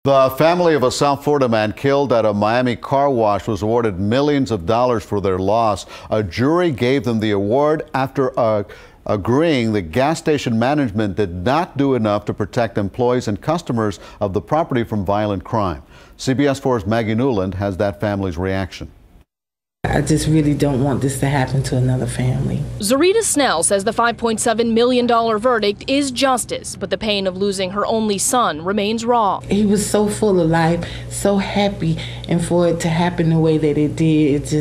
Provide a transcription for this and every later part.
The family of a South Florida man killed at a Miami car wash was awarded millions of dollars for their loss. A jury gave them the award after agreeing the gas station management did not do enough to protect employees and customers of the property from violent crime. CBS 4's Maggie Newland has that family's reaction. I just really don't want this to happen to another family. Zarita Snell says the $5.7 million verdict is justice, but the pain of losing her only son remains raw. He was so full of life, so happy, and for it to happen the way that it did,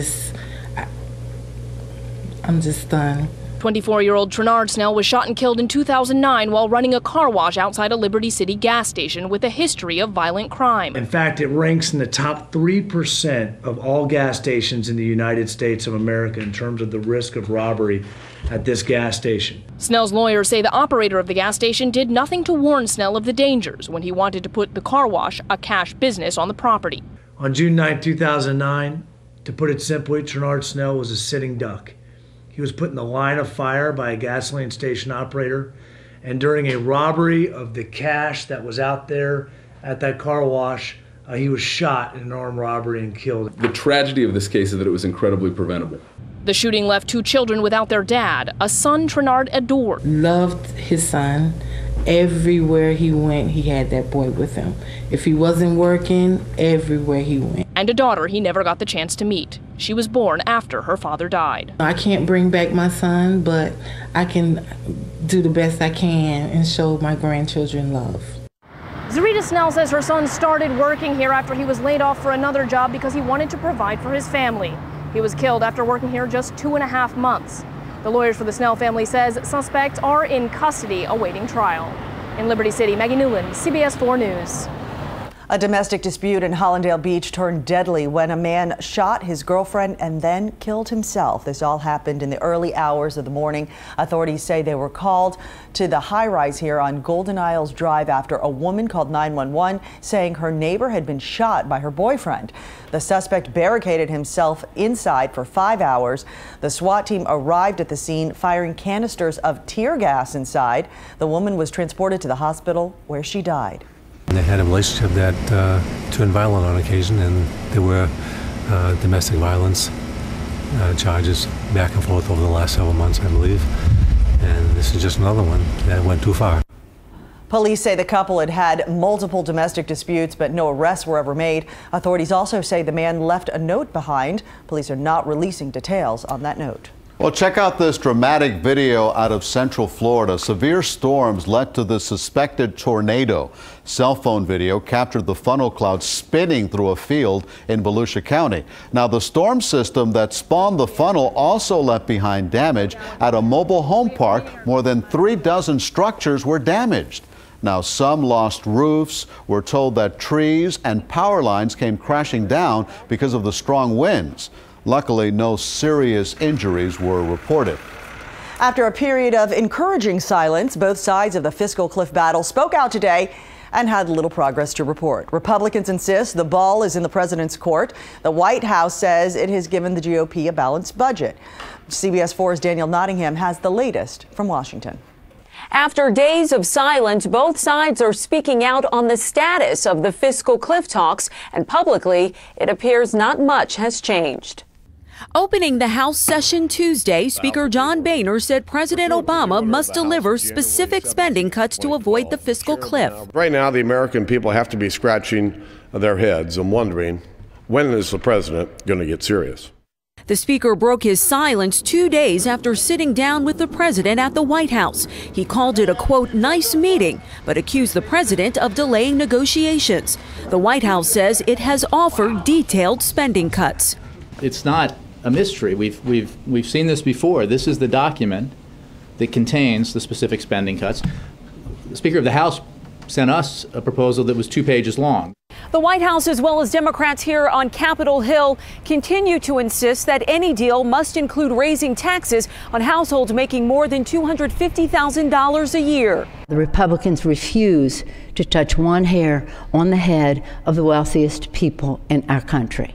I'm just stunned. 24-year-old Trenard Snell was shot and killed in 2009 while running a car wash outside a Liberty City gas station with a history of violent crime. In fact, it ranks in the top 3% of all gas stations in the United States of America in terms of the risk of robbery at this gas station. Snell's lawyers say the operator of the gas station did nothing to warn Snell of the dangers when he wanted to put the car wash, a cash business, on the property. On June 9, 2009, to put it simply, Trenard Snell was a sitting duck. He was put in the line of fire by a gasoline station operator, and during a robbery of the cash that was out there at that car wash, he was shot in an armed robbery and killed. The tragedy of this case is that it was incredibly preventable. The shooting left 2 children without their dad, a son Trenard adored. Loved his son. Everywhere he went, he had that boy with him. If he wasn't working, everywhere he went. And a daughter he never got the chance to meet. She was born after her father died. I can't bring back my son, but I can do the best I can and show my grandchildren love. Zarita Snell says her son started working here after he was laid off for another job because he wanted to provide for his family. He was killed after working here just 2.5 months. The lawyers for the Snell family says suspects are in custody awaiting trial. In Liberty City, Maggie Newland, CBS 4 News. A domestic dispute in Hollandale Beach turned deadly when a man shot his girlfriend and then killed himself. This all happened in the early hours of the morning. Authorities say they were called to the high-rise here on Golden Isles Drive after a woman called 911 saying her neighbor had been shot by her boyfriend. The suspect barricaded himself inside for 5 hours. The SWAT team arrived at the scene, firing canisters of tear gas inside. The woman was transported to the hospital where she died. They had a relationship that turned violent on occasion, and there were domestic violence charges back and forth over the last several months, I believe. And this is just another one that went too far. Police say the couple had had multiple domestic disputes, but no arrests were ever made. Authorities also say the man left a note behind. Police are not releasing details on that note. Well, check out this dramatic video out of Central Florida. Severe storms led to the suspected tornado. Cell phone video captured the funnel cloud spinning through a field in Volusia County. Now, the storm system that spawned the funnel also left behind damage at a mobile home park. More than 3 dozen structures were damaged. Now, some lost roofs. We're told that trees and power lines came crashing down because of the strong winds. Luckily, no serious injuries were reported. After a period of encouraging silence, both sides of the fiscal cliff battle spoke out today and had little progress to report. Republicans insist the ball is in the president's court. The White House says it has given the GOP a balanced budget. CBS 4's Daniel Nottingham has the latest from Washington. After days of silence, both sides are speaking out on the status of the fiscal cliff talks, and publicly, it appears not much has changed. Opening the House session Tuesday, Speaker John Boehner said President Obama must deliver specific spending cuts to avoid the fiscal cliff. Right now, the American people have to be scratching their heads and wondering, when is the president going to get serious? The speaker broke his silence 2 days after sitting down with the president at the White House. He called it a, quote, nice meeting, but accused the president of delaying negotiations. The White House says it has offered detailed spending cuts. It's not a mystery. We've seen this before. This is the document that contains the specific spending cuts. The Speaker of the House sent us a proposal that was 2 pages long. The White House, as well as Democrats here on Capitol Hill, continue to insist that any deal must include raising taxes on households making more than $250,000 a year. The Republicans refuse to touch one hair on the head of the wealthiest people in our country.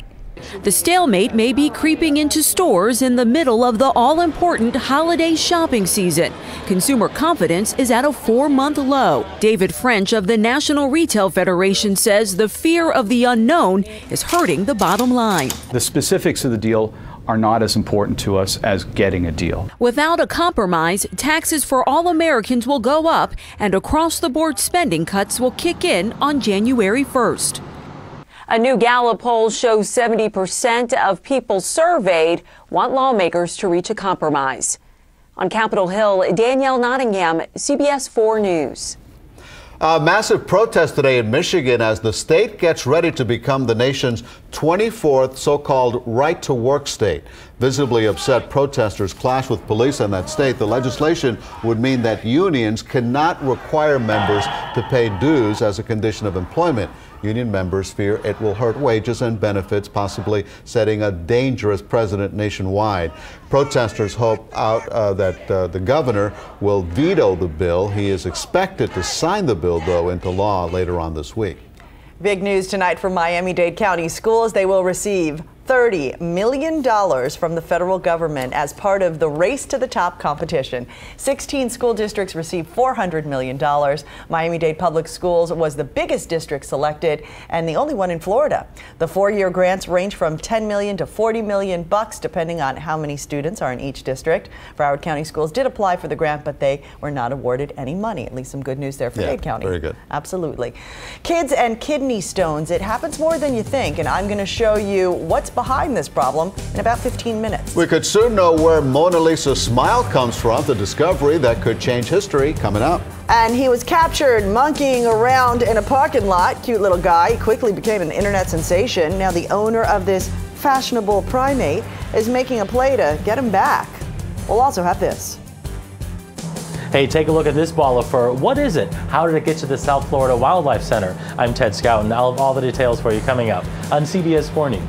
The stalemate may be creeping into stores in the middle of the all-important holiday shopping season. Consumer confidence is at a 4-month low. David French of the National Retail Federation says the fear of the unknown is hurting the bottom line. The specifics of the deal are not as important to us as getting a deal. Without a compromise, taxes for all Americans will go up and across-the-board spending cuts will kick in on January 1st. A new Gallup poll shows 70% of people surveyed want lawmakers to reach a compromise. On Capitol Hill, Danielle Nottingham, CBS 4 News. A massive protest today in Michigan as the state gets ready to become the nation's 24th so-called right-to-work state. Visibly upset protesters clash with police in that state. The legislation would mean that unions cannot require members to pay dues as a condition of employment. Union members fear it will hurt wages and benefits, possibly setting a dangerous precedent nationwide. Protesters hope that the governor will veto the bill. He is expected to sign the bill, though, into law later on this week. Big news tonight from Miami-Dade County schools. They will receive $30 million from the federal government as part of the Race to the Top competition. 16 school districts received $400 million. Miami-Dade Public Schools was the biggest district selected and the only one in Florida. The 4-year grants range from $10 million to $40 million depending on how many students are in each district. Broward County Schools did apply for the grant, but they were not awarded any money. At least some good news there for Dade County. Very good. Absolutely. Kids and kidney stones. It happens more than you think, and I'm going to show you what's behind this problem in about 15 minutes. We could soon know where Mona Lisa's smile comes from, the discovery that could change history, coming up. And he was captured monkeying around in a parking lot. Cute little guy. He quickly became an internet sensation. Now the owner of this fashionable primate is making a play to get him back. We'll also have this. Hey, take a look at this ball of fur. What is it? How did it get to the South Florida Wildlife Center? I'm Ted Scout, and I'll have all the details for you coming up on CBS 4 News.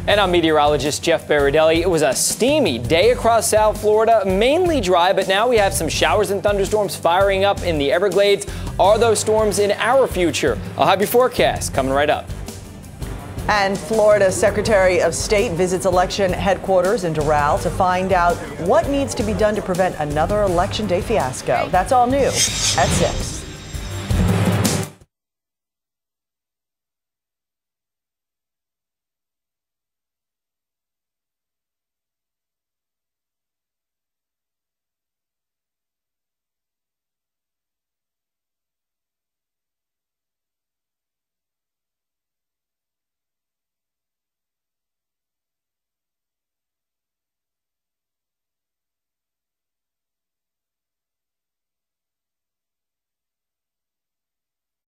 And I'm meteorologist Jeff Baradelli. It was a steamy day across South Florida, mainly dry, but now we have some showers and thunderstorms firing up in the Everglades. Are those storms in our future? I'll have your forecast coming right up. And Florida Secretary of State visits election headquarters in Doral to find out what needs to be done to prevent another Election Day fiasco. That's all new at 6.